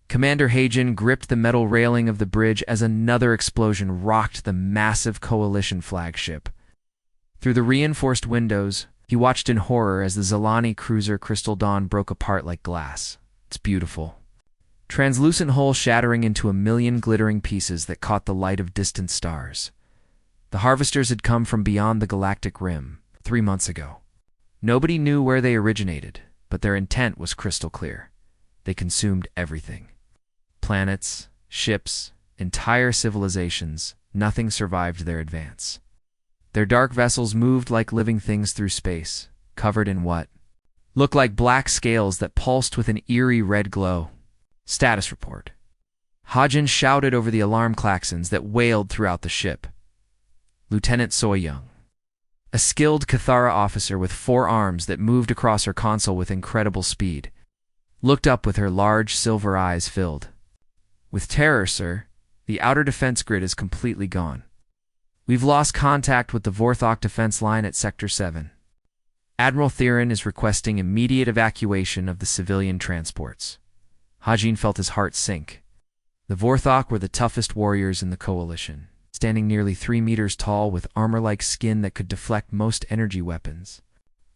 Commander Hajin gripped the metal railing of the bridge as another explosion rocked the massive Coalition flagship. Through the reinforced windows, he watched in horror as the Zalani cruiser Crystal Dawn broke apart like glass. It's beautiful. Translucent hull shattering into a million glittering pieces that caught the light of distant stars. The harvesters had come from beyond the galactic rim 3 months ago. Nobody knew where they originated, but their intent was crystal clear. They consumed everything. Planets, ships, entire civilizations, nothing survived their advance. Their dark vessels moved like living things through space, covered in what looked like black scales that pulsed with an eerie red glow. Status report. Hajin shouted over the alarm klaxons that wailed throughout the ship. Lieutenant Soyoung, a skilled Cathara officer with 4 arms that moved across her console with incredible speed, looked up with her large silver eyes filled with terror. Sir, the outer defense grid is completely gone. We've lost contact with the Vorthok defense line at Sector 7. Admiral Theron is requesting immediate evacuation of the civilian transports. Hajin felt his heart sink. The Vorthok were the toughest warriors in the Coalition, standing nearly 3 meters tall with armor-like skin that could deflect most energy weapons.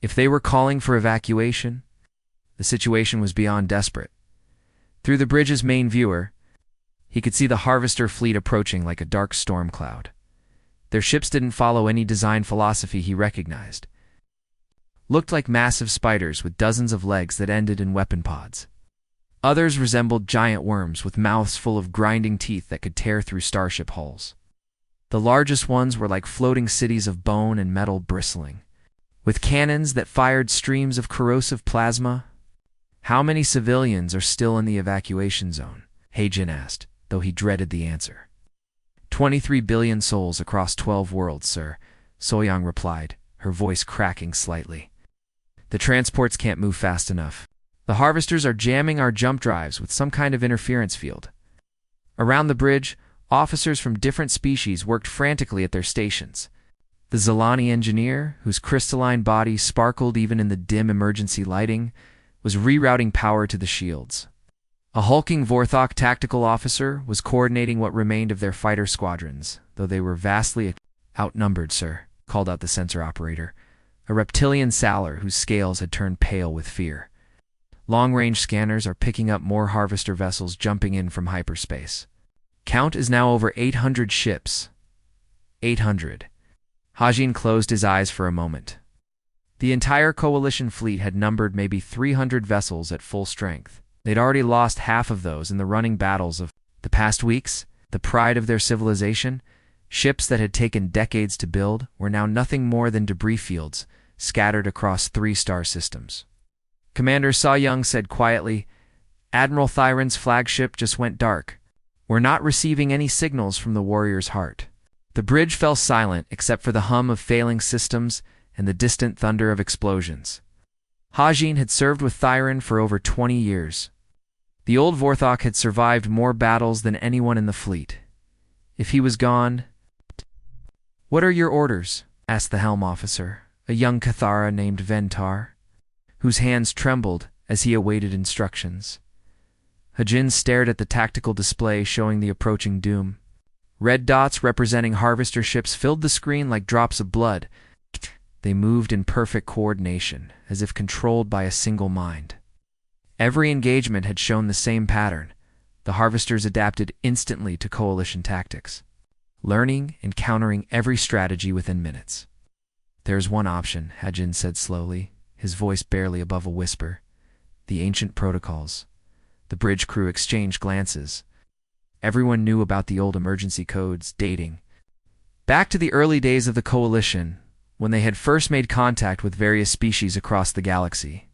If they were calling for evacuation, the situation was beyond desperate. Through the bridge's main viewer, he could see the Harvester fleet approaching like a dark storm cloud. Their ships didn't follow any design philosophy he recognized. Looked like massive spiders with dozens of legs that ended in weapon pods. Others resembled giant worms with mouths full of grinding teeth that could tear through starship hulls. The largest ones were like floating cities of bone and metal bristling, with cannons that fired streams of corrosive plasma. How many civilians are still in the evacuation zone? Hajin asked, though he dreaded the answer. 23 billion souls across 12 worlds, sir, Soyoung replied, her voice cracking slightly. The transports can't move fast enough. The harvesters are jamming our jump drives with some kind of interference field. Around the bridge, officers from different species worked frantically at their stations. The Zalani engineer, whose crystalline body sparkled even in the dim emergency lighting, was rerouting power to the shields. A hulking Vorthok tactical officer was coordinating what remained of their fighter squadrons, though they were vastly outnumbered, sir, called out the sensor operator, a reptilian sailor whose scales had turned pale with fear. Long-range scanners are picking up more harvester vessels jumping in from hyperspace. Count is now over 800 ships. 800. Hajin closed his eyes for a moment. The entire Coalition fleet had numbered maybe 300 vessels at full strength. They'd already lost half of those in the running battles of the past weeks. The pride of their civilization, ships that had taken decades to build, were now nothing more than debris fields scattered across 3 star systems. Commander Soyoung said quietly, "Admiral Thyron's flagship just went dark. We're not receiving any signals from the warrior's heart." The bridge fell silent except for the hum of failing systems and the distant thunder of explosions. Hajin had served with Thyron for over 20 years. The old Vorthok had survived more battles than anyone in the fleet. If he was gone... "What are your orders?" asked the helm officer, a young Cathara named Ventar, whose hands trembled as he awaited instructions. Hajin stared at the tactical display showing the approaching doom. Red dots representing harvester ships filled the screen like drops of blood. They moved in perfect coordination, as if controlled by a single mind. Every engagement had shown the same pattern. The harvesters adapted instantly to Coalition tactics, learning and countering every strategy within minutes. "There's one option," Hajin said slowly, his voice barely above a whisper. "The ancient protocols." The bridge crew exchanged glances. Everyone knew about the old emergency codes, dating back to the early days of the Coalition, when they had first made contact with various species across the galaxy.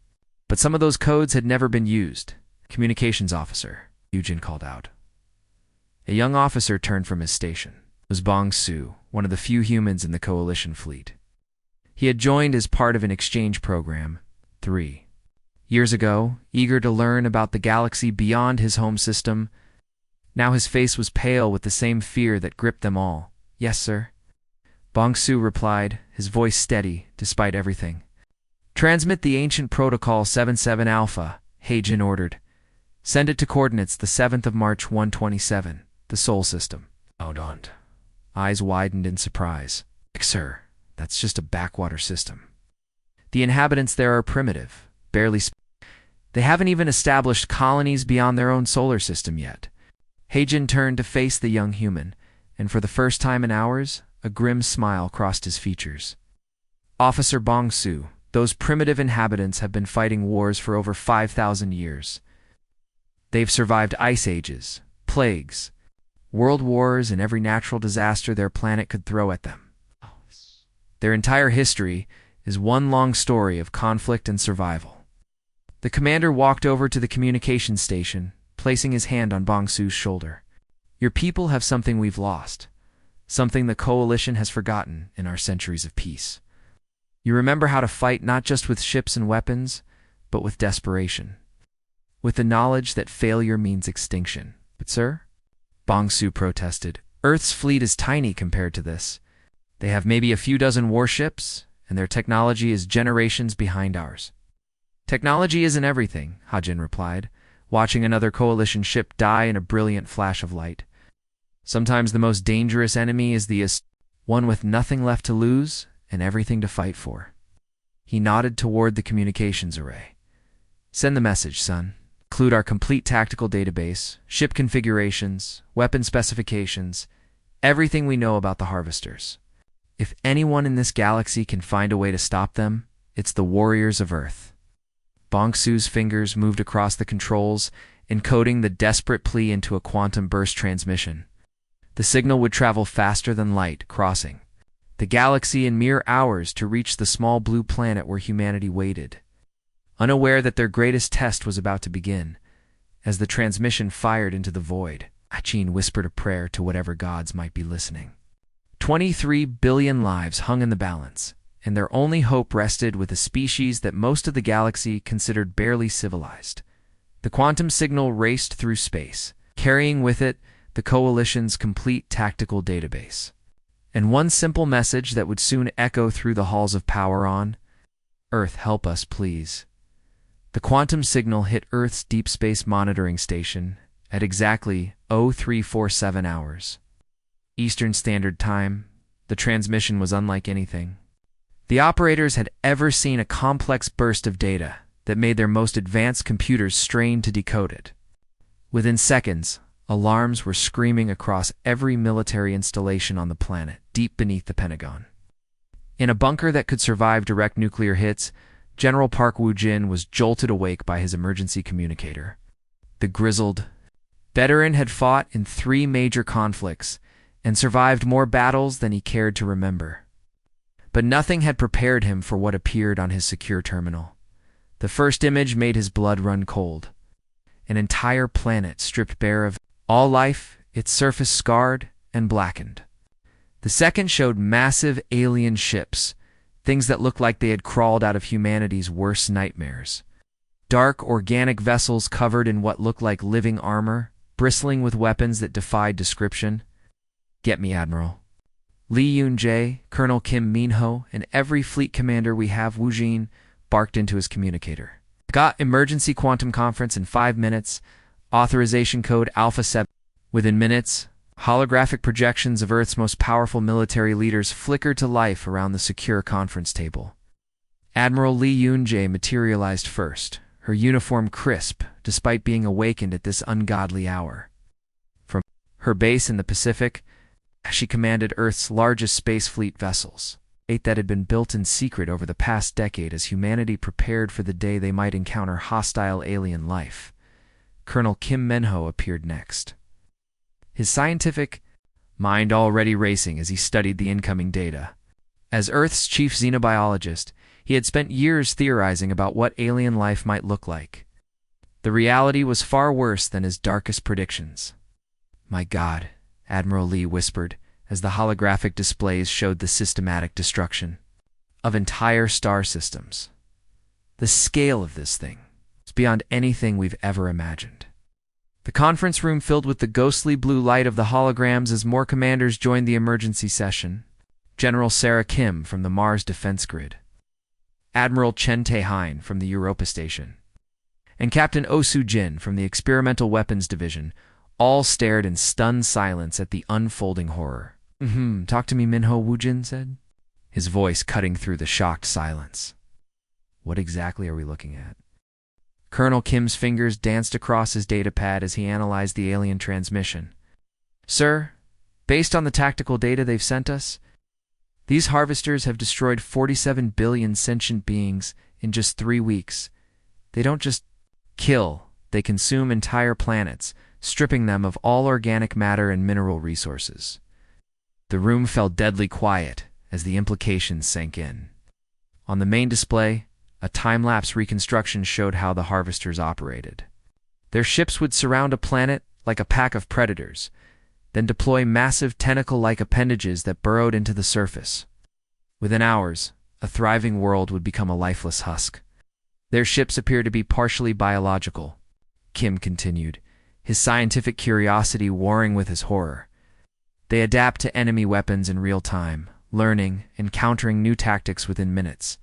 But some of those codes had never been used. "Communications officer," Eugen called out. A young officer turned from his station. It was Bong Su, one of the few humans in the Coalition fleet. He had joined as part of an exchange program 3 years ago, eager to learn about the galaxy beyond his home system. Now his face was pale with the same fear that gripped them all. "Yes, sir," Bong Su replied, his voice steady despite everything. "Transmit the ancient protocol 77 Alpha," Hajin ordered. Send it to coordinates the 7th of March 127, the Sol system. Oh, don't. Eyes widened in surprise. Sir, that's just a backwater system. The inhabitants there are primitive, barely they haven't even established colonies beyond their own solar system yet. Heijin turned to face the young human, and for the first time in hours, a grim smile crossed his features. Officer Bongsu, those primitive inhabitants have been fighting wars for over 5,000 years. They've survived ice ages, plagues, world wars, and every natural disaster their planet could throw at them. Their entire history is one long story of conflict and survival. The commander walked over to the communications station, placing his hand on Bongsu's shoulder. Your people have something we've lost, something the Coalition has forgotten in our centuries of peace. You remember how to fight not just with ships and weapons, but with desperation, with the knowledge that failure means extinction. But sir, Bongsu protested, Earth's fleet is tiny compared to this. They have maybe a few dozen warships, and their technology is generations behind ours. Technology isn't everything, Hajin replied, watching another Coalition ship die in a brilliant flash of light. Sometimes the most dangerous enemy is the one with nothing left to lose and everything to fight for. He nodded toward the communications array. Send the message, son. Include our complete tactical database, ship configurations, weapon specifications, everything we know about the Harvesters. If anyone in this galaxy can find a way to stop them, it's the Warriors of Earth. Bongsu's fingers moved across the controls, encoding the desperate plea into a quantum burst transmission. The signal would travel faster than light, crossing the galaxy in mere hours to reach the small blue planet where humanity waited. Unaware that their greatest test was about to begin, as the transmission fired into the void, Hachin whispered a prayer to whatever gods might be listening. 23 billion lives hung in the balance, and their only hope rested with a species that most of the galaxy considered barely civilized. The quantum signal raced through space, carrying with it the Coalition's complete tactical database. And one simple message that would soon echo through the halls of power on, Earth, help us, please. The quantum signal hit Earth's deep space monitoring station at exactly 0347 hours. Eastern Standard Time. The transmission was unlike anything the operators had ever seen, a complex burst of data that made their most advanced computers strain to decode it. Within seconds, alarms were screaming across every military installation on the planet, deep beneath the Pentagon. In a bunker that could survive direct nuclear hits, General Park Woo-jin was jolted awake by his emergency communicator. The grizzled veteran had fought in 3 major conflicts and survived more battles than he cared to remember. But nothing had prepared him for what appeared on his secure terminal. The first image made his blood run cold. An entire planet stripped bare of all life, its surface scarred and blackened. The second showed massive alien ships, things that looked like they had crawled out of humanity's worst nightmares. Dark, organic vessels covered in what looked like living armor, bristling with weapons that defied description. Get me, Admiral. Lee Yoon-jae, Colonel Kim Min-ho, and every fleet commander we have, Woo-jin, barked into his communicator. Got emergency quantum conference in 5 minutes. Authorization code Alpha 7. Within minutes, holographic projections of Earth's most powerful military leaders flickered to life around the secure conference table. Admiral Lee Yoon-jae materialized first, her uniform crisp, despite being awakened at this ungodly hour. From her base in the Pacific, she commanded Earth's largest space fleet vessels, 8 that had been built in secret over the past decade as humanity prepared for the day they might encounter hostile alien life. Colonel Kim Min-ho appeared next, his scientific mind already racing as he studied the incoming data. As Earth's chief xenobiologist, he had spent years theorizing about what alien life might look like. The reality was far worse than his darkest predictions. My God, Admiral Lee whispered as the holographic displays showed the systematic destruction of entire star systems. The scale of this thing is beyond anything we've ever imagined. The conference room filled with the ghostly blue light of the holograms as more commanders joined the emergency session. General Sarah Kim from the Mars Defense Grid, Admiral Chen Tae-hein from the Europa Station, and Captain Osu Jin from the Experimental Weapons Division all stared in stunned silence at the unfolding horror. Talk to me, Minho, Woojin said, his voice cutting through the shocked silence. What exactly are we looking at? Colonel Kim's fingers danced across his datapad as he analyzed the alien transmission. Sir, based on the tactical data they've sent us, these harvesters have destroyed 47 billion sentient beings in just 3 weeks. They don't just kill, they consume entire planets, stripping them of all organic matter and mineral resources. The room fell deadly quiet as the implications sank in. On the main display, a time-lapse reconstruction showed how the harvesters operated. Their ships would surround a planet like a pack of predators, then deploy massive tentacle-like appendages that burrowed into the surface. Within hours, a thriving world would become a lifeless husk. Their ships appear to be partially biological, Kim continued, his scientific curiosity warring with his horror. They adapt to enemy weapons in real time, learning and countering new tactics within minutes.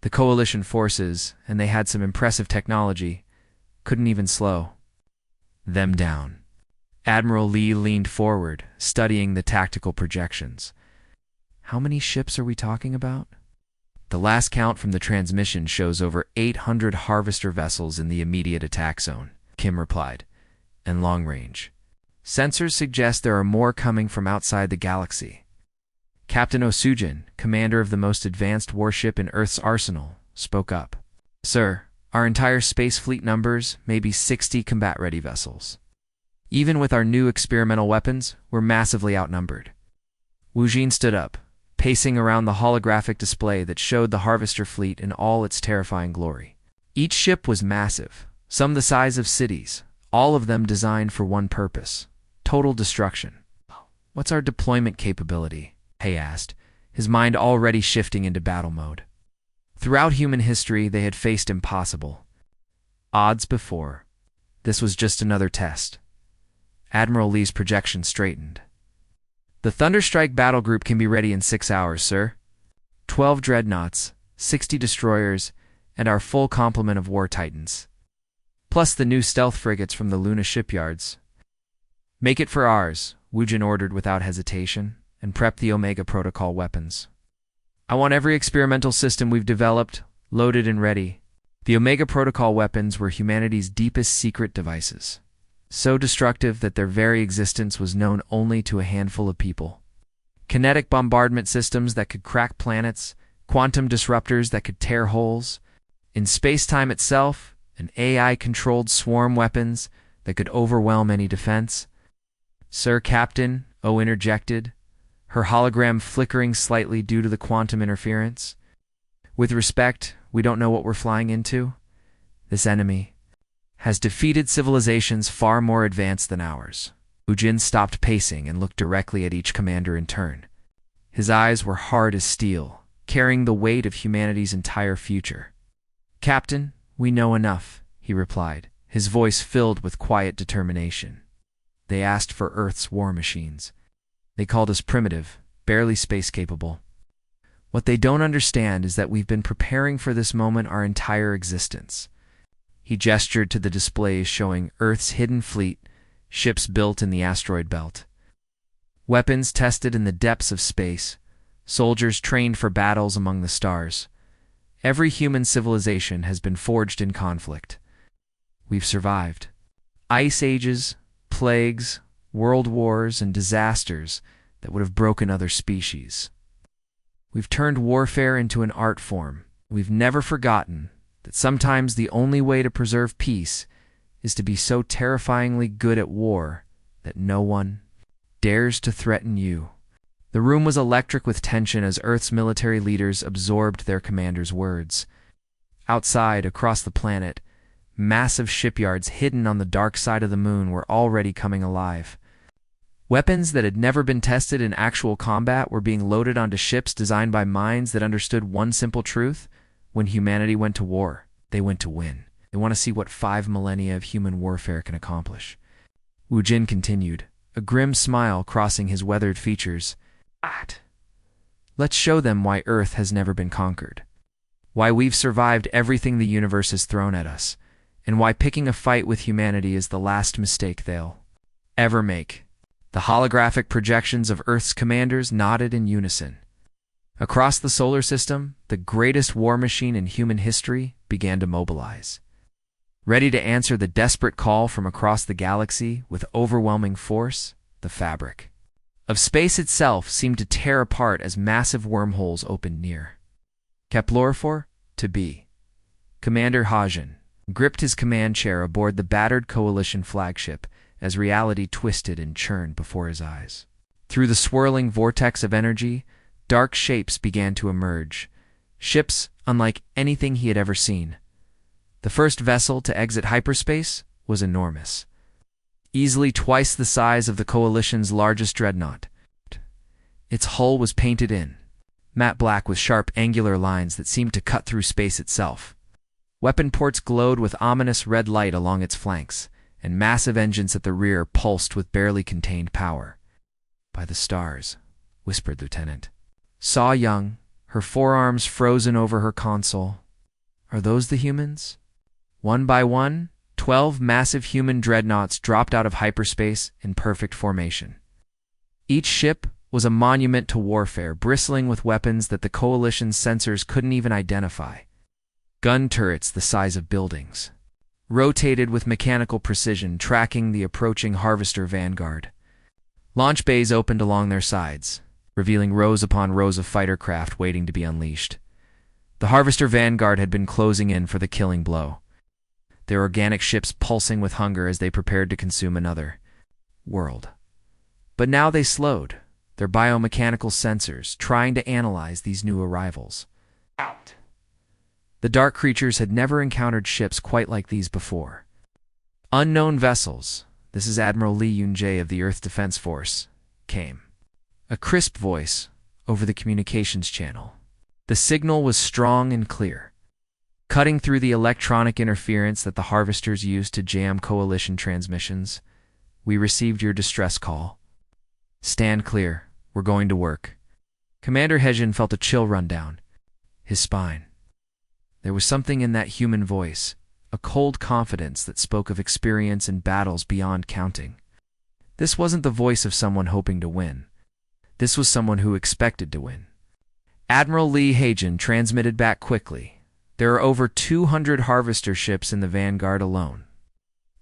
The coalition forces, and they had some impressive technology, couldn't even slow them down. Admiral Lee leaned forward, studying the tactical projections. How many ships are we talking about? The last count from the transmission shows over 800 harvester vessels in the immediate attack zone, Kim replied, and long range. Sensors suggest there are more coming from outside the galaxy. Captain Osujin, commander of the most advanced warship in Earth's arsenal, spoke up. Sir, our entire space fleet numbers may be 60 combat-ready vessels. Even with our new experimental weapons, we're massively outnumbered. Wu Jin stood up, pacing around the holographic display that showed the harvester fleet in all its terrifying glory. Each ship was massive, some the size of cities, all of them designed for one purpose: total destruction. What's our deployment capability? Hay asked, his mind already shifting into battle mode. Throughout human history, they had faced impossible odds before. This was just another test. Admiral Lee's projection straightened. The Thunderstrike battle group can be ready in 6 hours, sir. 12 dreadnoughts, 60 destroyers, and our full complement of war titans. Plus the new stealth frigates from the Luna shipyards. Make it for ours, Woojin ordered without hesitation, and prep the Omega Protocol weapons. I want every experimental system we've developed loaded and ready. The Omega Protocol weapons were humanity's deepest secret devices, so destructive that their very existence was known only to a handful of people. Kinetic bombardment systems that could crack planets, quantum disruptors that could tear holes. In space-time itself, an AI-controlled swarm weapons that could overwhelm any defense. Sir Captain, O interjected, her hologram flickering slightly due to the quantum interference. With respect, we don't know what we're flying into. This enemy has defeated civilizations far more advanced than ours. Ujin stopped pacing and looked directly at each commander in turn. His eyes were hard as steel, carrying the weight of humanity's entire future. Captain, we know enough, he replied, his voice filled with quiet determination. They asked for Earth's war machines. They called us primitive, barely space-capable. What they don't understand is that we've been preparing for this moment our entire existence. He gestured to the displays showing Earth's hidden fleet, ships built in the asteroid belt. Weapons tested in the depths of space, soldiers trained for battles among the stars. Every human civilization has been forged in conflict. We've survived ice ages, plagues, world wars, and disasters that would have broken other species. We've turned warfare into an art form. We've never forgotten that sometimes the only way to preserve peace is to be so terrifyingly good at war that no one dares to threaten you. The room was electric with tension as Earth's military leaders absorbed their commander's words. Outside, across the planet, massive shipyards hidden on the dark side of the moon were already coming alive. Weapons that had never been tested in actual combat were being loaded onto ships designed by minds that understood one simple truth: when humanity went to war, they went to win. They want to see what 5 millennia of human warfare can accomplish. Wu Jin continued, a grim smile crossing his weathered features. Let's show them why Earth has never been conquered. Why we've survived everything the universe has thrown at us, and why picking a fight with humanity is the last mistake they'll ever make. The holographic projections of Earth's commanders nodded in unison. Across the solar system, the greatest war machine in human history began to mobilize. Ready to answer the desperate call from across the galaxy with overwhelming force, the fabric of space itself seemed to tear apart as massive wormholes opened near. Kepler to be. Commander Hagen gripped his command chair aboard the battered Coalition flagship as reality twisted and churned before his eyes. Through the swirling vortex of energy, dark shapes began to emerge, ships unlike anything he had ever seen. The first vessel to exit hyperspace was enormous, easily twice the size of the Coalition's largest dreadnought. Its hull was painted in matte black with sharp angular lines that seemed to cut through space itself. Weapon ports glowed with ominous red light along its flanks, and massive engines at the rear pulsed with barely contained power. "By the stars," whispered Lieutenant Saw Young, her forearms frozen over her console. "Are those the humans?" One by one, 12 massive human dreadnoughts dropped out of hyperspace in perfect formation. Each ship was a monument to warfare, bristling with weapons that the Coalition's sensors couldn't even identify. Gun turrets the size of buildings, rotated with mechanical precision, tracking the approaching Harvester vanguard. Launch bays opened along their sides, revealing rows upon rows of fighter craft waiting to be unleashed. The Harvester vanguard had been closing in for the killing blow, their organic ships pulsing with hunger as they prepared to consume another world. But now they slowed, their biomechanical sensors trying to analyze these new arrivals. Out. The dark creatures had never encountered ships quite like these before. Unknown vessels, this is Admiral Lee Yun-jae of the Earth Defense Force, came. A crisp voice over the communications channel. The signal was strong and clear, cutting through the electronic interference that the Harvesters used to jam Coalition transmissions. "We received your distress call. Stand clear. We're going to work." Commander Hagen felt a chill run down his spine. There was something in that human voice, a cold confidence that spoke of experience in battles beyond counting. This wasn't the voice of someone hoping to win. This was someone who expected to win. Admiral Lee Hagen transmitted back quickly. "There are over 200 Harvester ships in the Vanguard alone.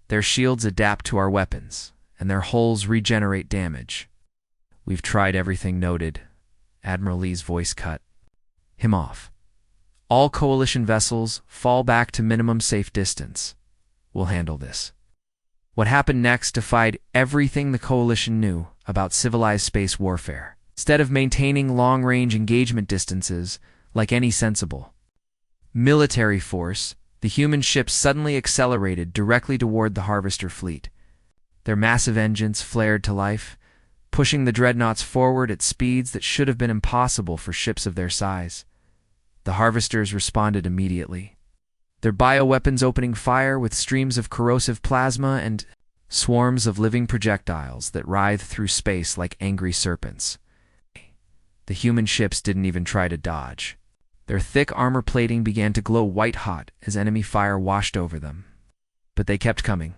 Their shields adapt to our weapons, and their hulls regenerate damage. We've tried everything." Noted. Admiral Lee's voice cut him off. "All Coalition vessels fall back to minimum safe distance. We'll handle this." What happened next defied everything the Coalition knew about civilized space warfare. Instead of maintaining long-range engagement distances like any sensible military force, the human ships suddenly accelerated directly toward the Harvester fleet. Their massive engines flared to life, pushing the dreadnoughts forward at speeds that should have been impossible for ships of their size. The Harvesters responded immediately, their bioweapons opening fire with streams of corrosive plasma and swarms of living projectiles that writhed through space like angry serpents. The human ships didn't even try to dodge. Their thick armor plating began to glow white-hot as enemy fire washed over them. But they kept coming.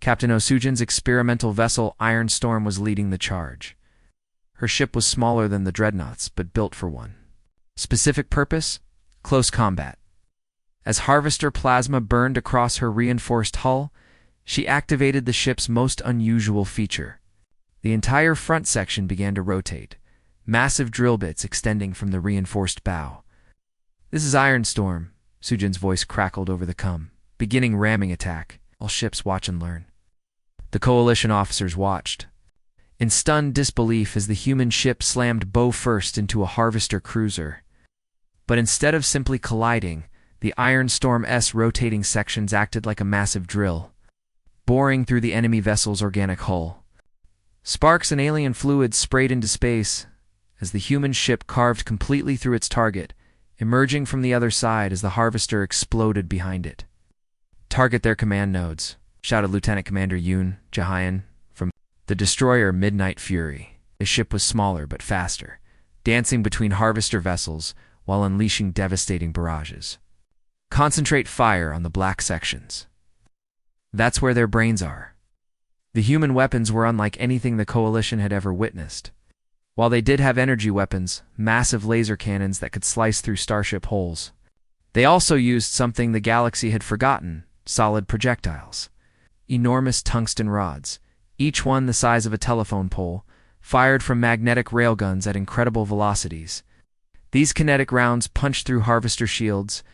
Captain Osujin's experimental vessel Iron Storm was leading the charge. Her ship was smaller than the dreadnoughts, but built for one specific purpose: close combat. As Harvester plasma burned across her reinforced hull, she activated the ship's most unusual feature. The entire front section began to rotate, massive drill bits extending from the reinforced bow. "This is Iron Storm," Sujin's voice crackled over the com. "Beginning ramming attack. All ships watch and learn." The Coalition officers watched in stunned disbelief as the human ship slammed bow first into a Harvester cruiser. But instead of simply colliding, the Iron Storm's rotating sections acted like a massive drill, boring through the enemy vessel's organic hull. Sparks and alien fluids sprayed into space as the human ship carved completely through its target, emerging from the other side as the Harvester exploded behind it. "Target their command nodes," shouted Lieutenant Commander Yoon Jae-hyun from the destroyer Midnight Fury. His ship was smaller but faster, dancing between Harvester vessels while unleashing devastating barrages. Concentrate fire on the black sections. That's where their brains are. The human weapons were unlike anything the Coalition had ever witnessed. While they did have energy weapons, massive laser cannons that could slice through starship hulls, they also used something the galaxy had forgotten: solid projectiles. Enormous tungsten rods, each one the size of a telephone pole, fired from magnetic railguns at incredible velocities. These kinetic rounds punched through harvester shields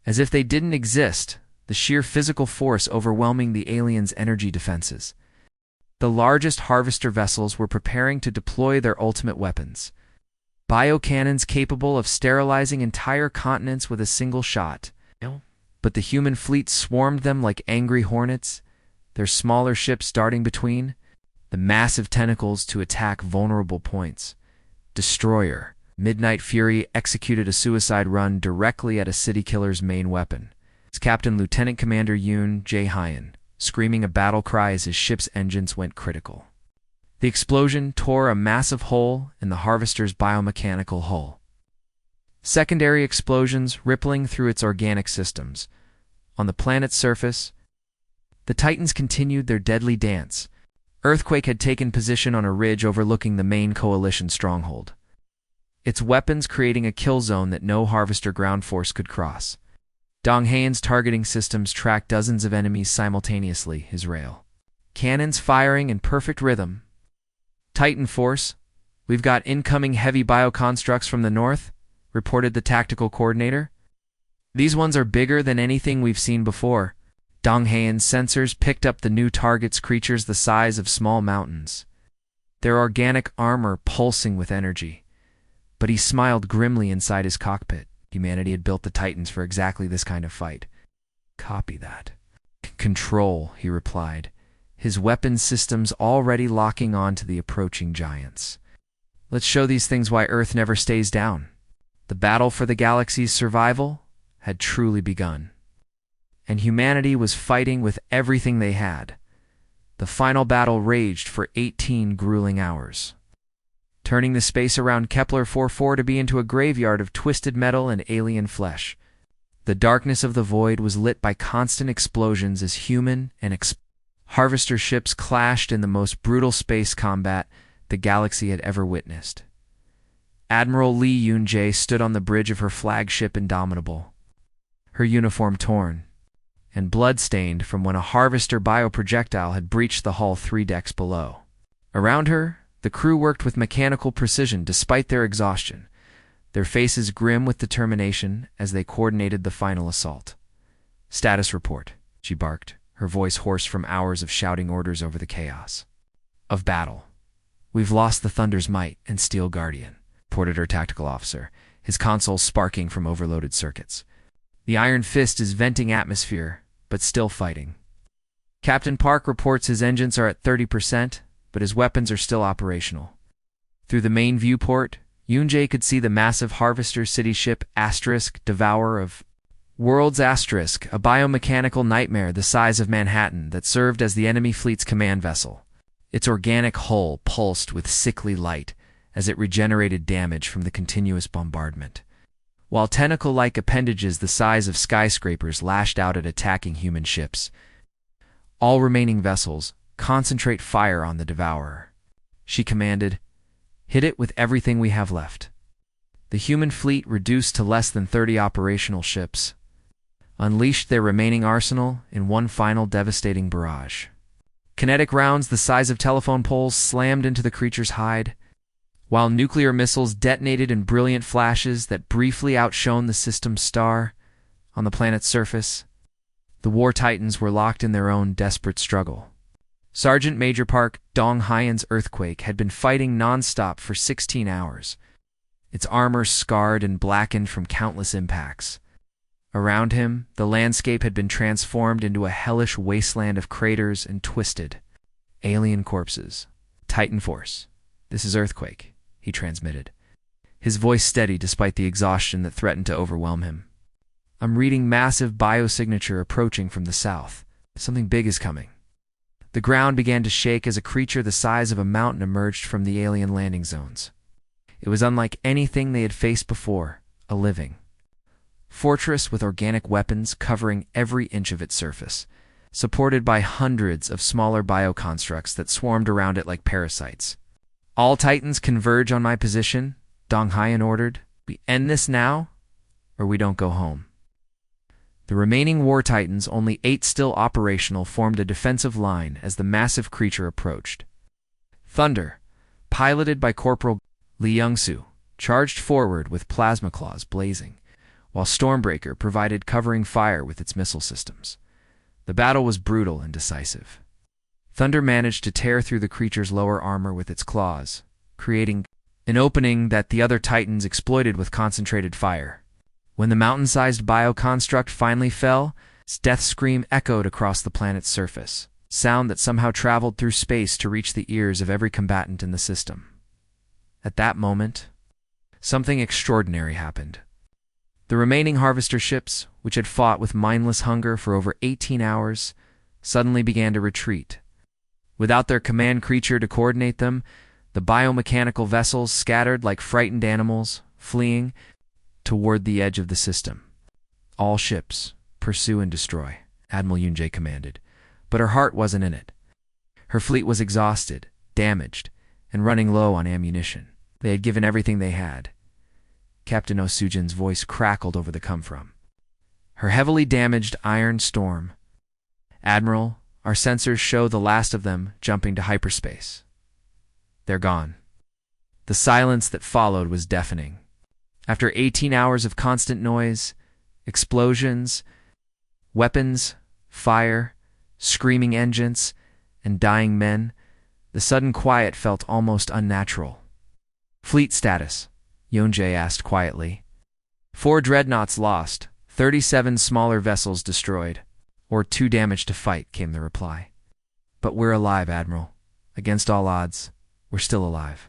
as if they didn't exist, the sheer physical force overwhelming the aliens' energy defenses. The largest harvester vessels were preparing to deploy their ultimate weapons. Biocannons capable of sterilizing entire continents with a single shot. But the human fleet swarmed them like angry hornets, their smaller ships darting between, the massive tentacles to attack vulnerable points. Destroyer Midnight Fury executed a suicide run directly at a city killer's main weapon. Its Captain Lieutenant Commander Yoon Jae-hyun, screaming a battle cry as his ship's engines went critical. The explosion tore a massive hole in the harvester's biomechanical hull. Secondary explosions rippling through its organic systems. On the planet's surface, the Titans continued their deadly dance. Earthquake had taken position on a ridge overlooking the main Coalition stronghold, its weapons creating a kill zone that no Harvester ground force could cross. Donghaeun's targeting systems tracked dozens of enemies simultaneously, his rail cannons firing in perfect rhythm. Titan Force, we've got incoming heavy bioconstructs from the north, reported the tactical coordinator. These ones are bigger than anything we've seen before. Donghaeun's sensors picked up the new targets, creatures the size of small mountains, their organic armor pulsing with energy. But he smiled grimly inside his cockpit. Humanity had built the Titans for exactly this kind of fight. Copy that. Control, he replied, his weapon systems already locking on to the approaching giants. Let's show these things why Earth never stays down. The battle for the galaxy's survival had truly begun, and humanity was fighting with everything they had. The final battle raged for 18 grueling hours, turning the space around Kepler 44 to be into a graveyard of twisted metal and alien flesh. The darkness of the void was lit by constant explosions as human and harvester ships clashed in the most brutal space combat the galaxy had ever witnessed. Admiral Lee Yoon-jae stood on the bridge of her flagship Indomitable, her uniform torn and blood-stained from when a harvester bioprojectile had breached the hull 3 decks below. Around her, the crew worked with mechanical precision despite their exhaustion, their faces grim with determination as they coordinated the final assault. Status report, she barked, her voice hoarse from hours of shouting orders over the chaos of battle. We've lost the Thunder's Might and Steel Guardian, reported her tactical officer, his console sparking from overloaded circuits. The Iron Fist is venting atmosphere, but still fighting. Captain Park reports his engines are at 30%, but his weapons are still operational. Through the main viewport, Yoon-jae could see the massive Harvester City ship Devourer of Worlds a biomechanical nightmare the size of Manhattan that served as the enemy fleet's command vessel. Its organic hull pulsed with sickly light as it regenerated damage from the continuous bombardment, while tentacle-like appendages the size of skyscrapers lashed out at attacking human ships. All remaining vessels, concentrate fire on the Devourer, she commanded. Hit it with everything we have left. The human fleet, reduced to less than 30 operational ships, unleashed their remaining arsenal in one final devastating barrage. Kinetic rounds the size of telephone poles slammed into the creature's hide, while nuclear missiles detonated in brilliant flashes that briefly outshone the system's star. On the planet's surface, the War Titans were locked in their own desperate struggle. Sergeant Major Park Dong-haeun's Earthquake had been fighting non-stop for 16 hours, its armor scarred and blackened from countless impacts. Around him, the landscape had been transformed into a hellish wasteland of craters and twisted alien corpses. Titan Force, this is Earthquake, he transmitted, his voice steady despite the exhaustion that threatened to overwhelm him. I'm reading massive biosignature approaching from the south. Something big is coming. The ground began to shake as a creature the size of a mountain emerged from the alien landing zones. It was unlike anything they had faced before, a living, fortress with organic weapons covering every inch of its surface, supported by hundreds of smaller bioconstructs that swarmed around it like parasites. "All Titans converge on my position," Dong Haiyan ordered. "We end this now, or we don't go home." The remaining War Titans, only 8 still operational, formed a defensive line as the massive creature approached. Thunder, piloted by Corporal Li Youngsu, charged forward with plasma claws blazing, while Stormbreaker provided covering fire with its missile systems. The battle was brutal and decisive. Thunder managed to tear through the creature's lower armor with its claws, creating an opening that the other Titans exploited with concentrated fire. When the mountain-sized bioconstruct finally fell, its death scream echoed across the planet's surface, sound that somehow traveled through space to reach the ears of every combatant in the system. At that moment, something extraordinary happened. The remaining harvester ships, which had fought with mindless hunger for over 18 hours, suddenly began to retreat. Without their command creature to coordinate them, the biomechanical vessels scattered like frightened animals, fleeing toward the edge of the system. "All ships, pursue and destroy," Admiral Yunjie commanded, but her heart wasn't in it. Her fleet was exhausted, damaged, and running low on ammunition. They had given everything they had. Captain Osujin's voice crackled over the come-from. Her heavily damaged Iron Storm. "Admiral, our sensors show the last of them jumping to hyperspace. They're gone." The silence that followed was deafening. After 18 hours of constant noise, explosions, weapons, fire, screaming engines, and dying men, the sudden quiet felt almost unnatural. "Fleet status," Yonjie asked quietly. 4 dreadnoughts lost, 37 smaller vessels destroyed, or too damaged to fight, came the reply. "But we're alive, Admiral. Against all odds, we're still alive."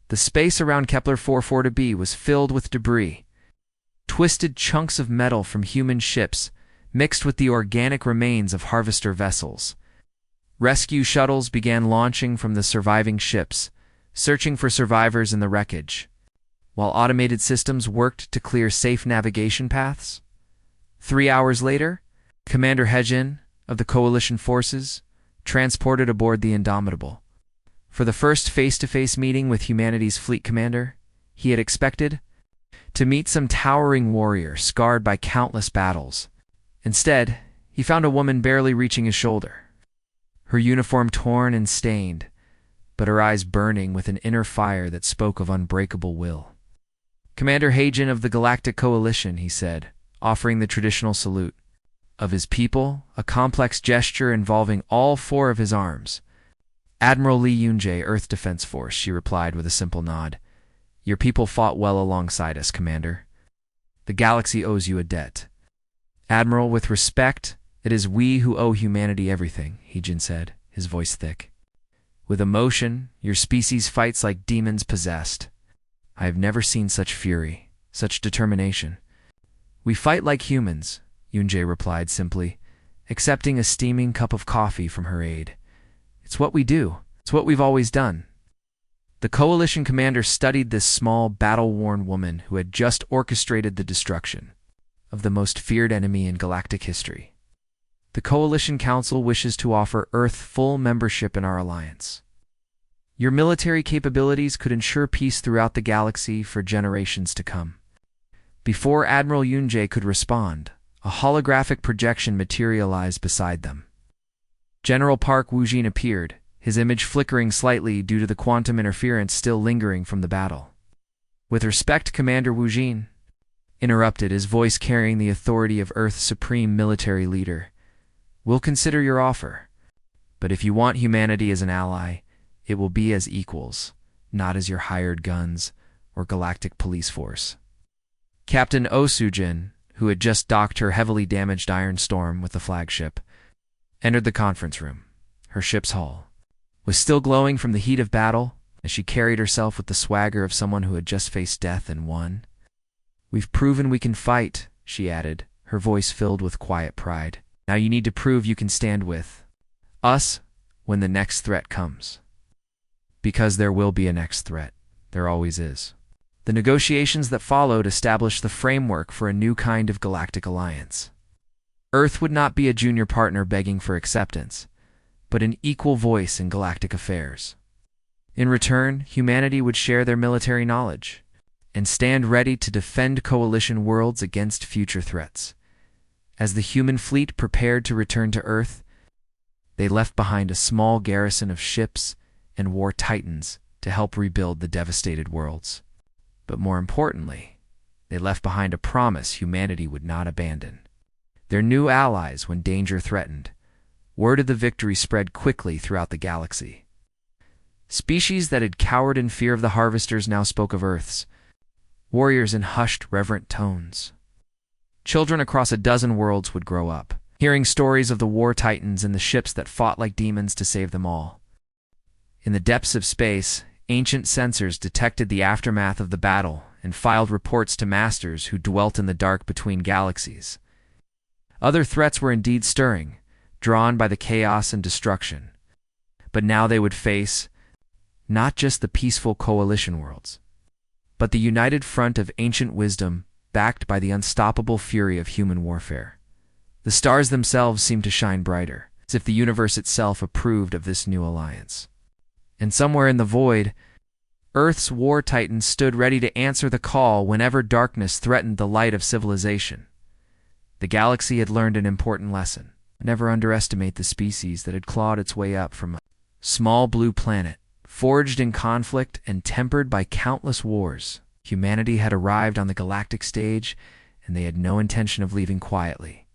The space around Kepler 440b was filled with debris. Twisted chunks of metal from human ships mixed with the organic remains of harvester vessels. Rescue shuttles began launching from the surviving ships, searching for survivors in the wreckage, while automated systems worked to clear safe navigation paths. 3 hours later, Commander Hejin of the Coalition forces transported aboard the Indomitable. For the first face-to-face meeting with humanity's fleet commander, he had expected to meet some towering warrior scarred by countless battles. Instead, he found a woman barely reaching his shoulder, her uniform torn and stained, but her eyes burning with an inner fire that spoke of unbreakable will. "Commander Hejin of the Galactic Coalition," he said, offering the traditional salute. Of his people, a complex gesture involving all 4 of his arms. "Admiral Li Yunjie, Earth Defense Force," she replied with a simple nod. "Your people fought well alongside us, Commander. The galaxy owes you a debt." "Admiral, with respect, it is we who owe humanity everything," Hejin said, his voice thick. "With emotion, your species fights like demons possessed. I have never seen such fury, such determination." "We fight like humans," Yunjie replied simply, accepting a steaming cup of coffee from her aide. "It's what we do. It's what we've always done." The Coalition commander studied this small, battle-worn woman who had just orchestrated the destruction of the most feared enemy in galactic history. "The Coalition Council wishes to offer Earth full membership in our alliance. Your military capabilities could ensure peace throughout the galaxy for generations to come." Before Admiral Yunjie could respond, a holographic projection materialized beside them. General Park Woojin appeared, his image flickering slightly due to the quantum interference still lingering from the battle. "With respect, Commander Woojin," interrupted, his voice carrying the authority of Earth's supreme military leader, "we'll consider your offer. But if you want humanity as an ally, it will be as equals, not as your hired guns or galactic police force." Captain Osujin, who had just docked her heavily damaged Iron Storm with the flagship, entered the conference room. Her ship's hull was still glowing from the heat of battle as she carried herself with the swagger of someone who had just faced death and won. "We've proven we can fight," she added, her voice filled with quiet pride. "Now you need to prove you can stand with us when the next threat comes." Because there will be a next threat. There always is. The negotiations that followed established the framework for a new kind of galactic alliance. Earth would not be a junior partner begging for acceptance, but an equal voice in galactic affairs. In return, humanity would share their military knowledge and stand ready to defend coalition worlds against future threats. As the human fleet prepared to return to Earth, they left behind a small garrison of ships and war titans to help rebuild the devastated worlds. But more importantly, they left behind a promise humanity would not abandon their new allies when danger threatened. Word of the victory spread quickly throughout the galaxy. Species that had cowered in fear of the Harvesters now spoke of Earth's warriors in hushed, reverent tones. Children across a dozen worlds would grow up, hearing stories of the war titans and the ships that fought like demons to save them all. In the depths of space, ancient sensors detected the aftermath of the battle and filed reports to masters who dwelt in the dark between galaxies. Other threats were indeed stirring, drawn by the chaos and destruction. But now they would face not just the peaceful coalition worlds, but the united front of ancient wisdom backed by the unstoppable fury of human warfare. The stars themselves seemed to shine brighter, as if the universe itself approved of this new alliance. And somewhere in the void, Earth's war titans stood ready to answer the call whenever darkness threatened the light of civilization. The galaxy had learned an important lesson. Never underestimate the species that had clawed its way up from a small blue planet, forged in conflict and tempered by countless wars. Humanity had arrived on the galactic stage, and they had no intention of leaving quietly.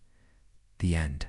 The end.